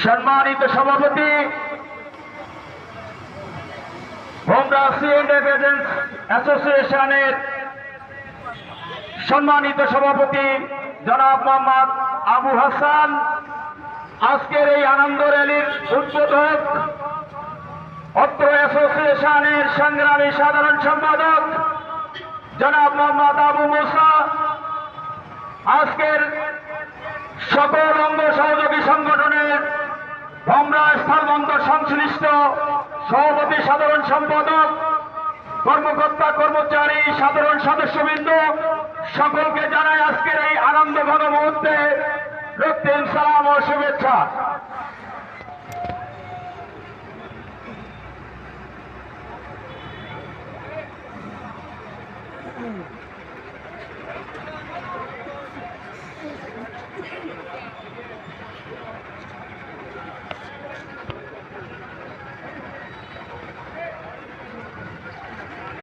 সম্মানিত সভাপতি হোমরা ইন্ডিপেন্ডেন্স অ্যাসোসিয়েশনের সম্মানিত সভাপতি জনাব মোহাম্মদ আবু হাসান, আজকের এই আনন্দ র্যালির উদ্বোধক অত্র অ্যাসোসিয়েশনের সংগ্রামী সাধারণ সম্পাদক জনাব মোহাম্মদ আবু মুসা, আজকের সকল অঙ্গ সহযোগী সংগঠনের হোমরা স্থলবন্দর সংশ্লিষ্ট সভাপতি সাধারণ সম্পাদক কর্মকর্তা কর্মচারী সাধারণ সদস্যবৃন্দ সকলকে জানাই আজকের এই আনন্দঘন মুহূর্তে রক্তিম সালাম ও শুভেচ্ছা।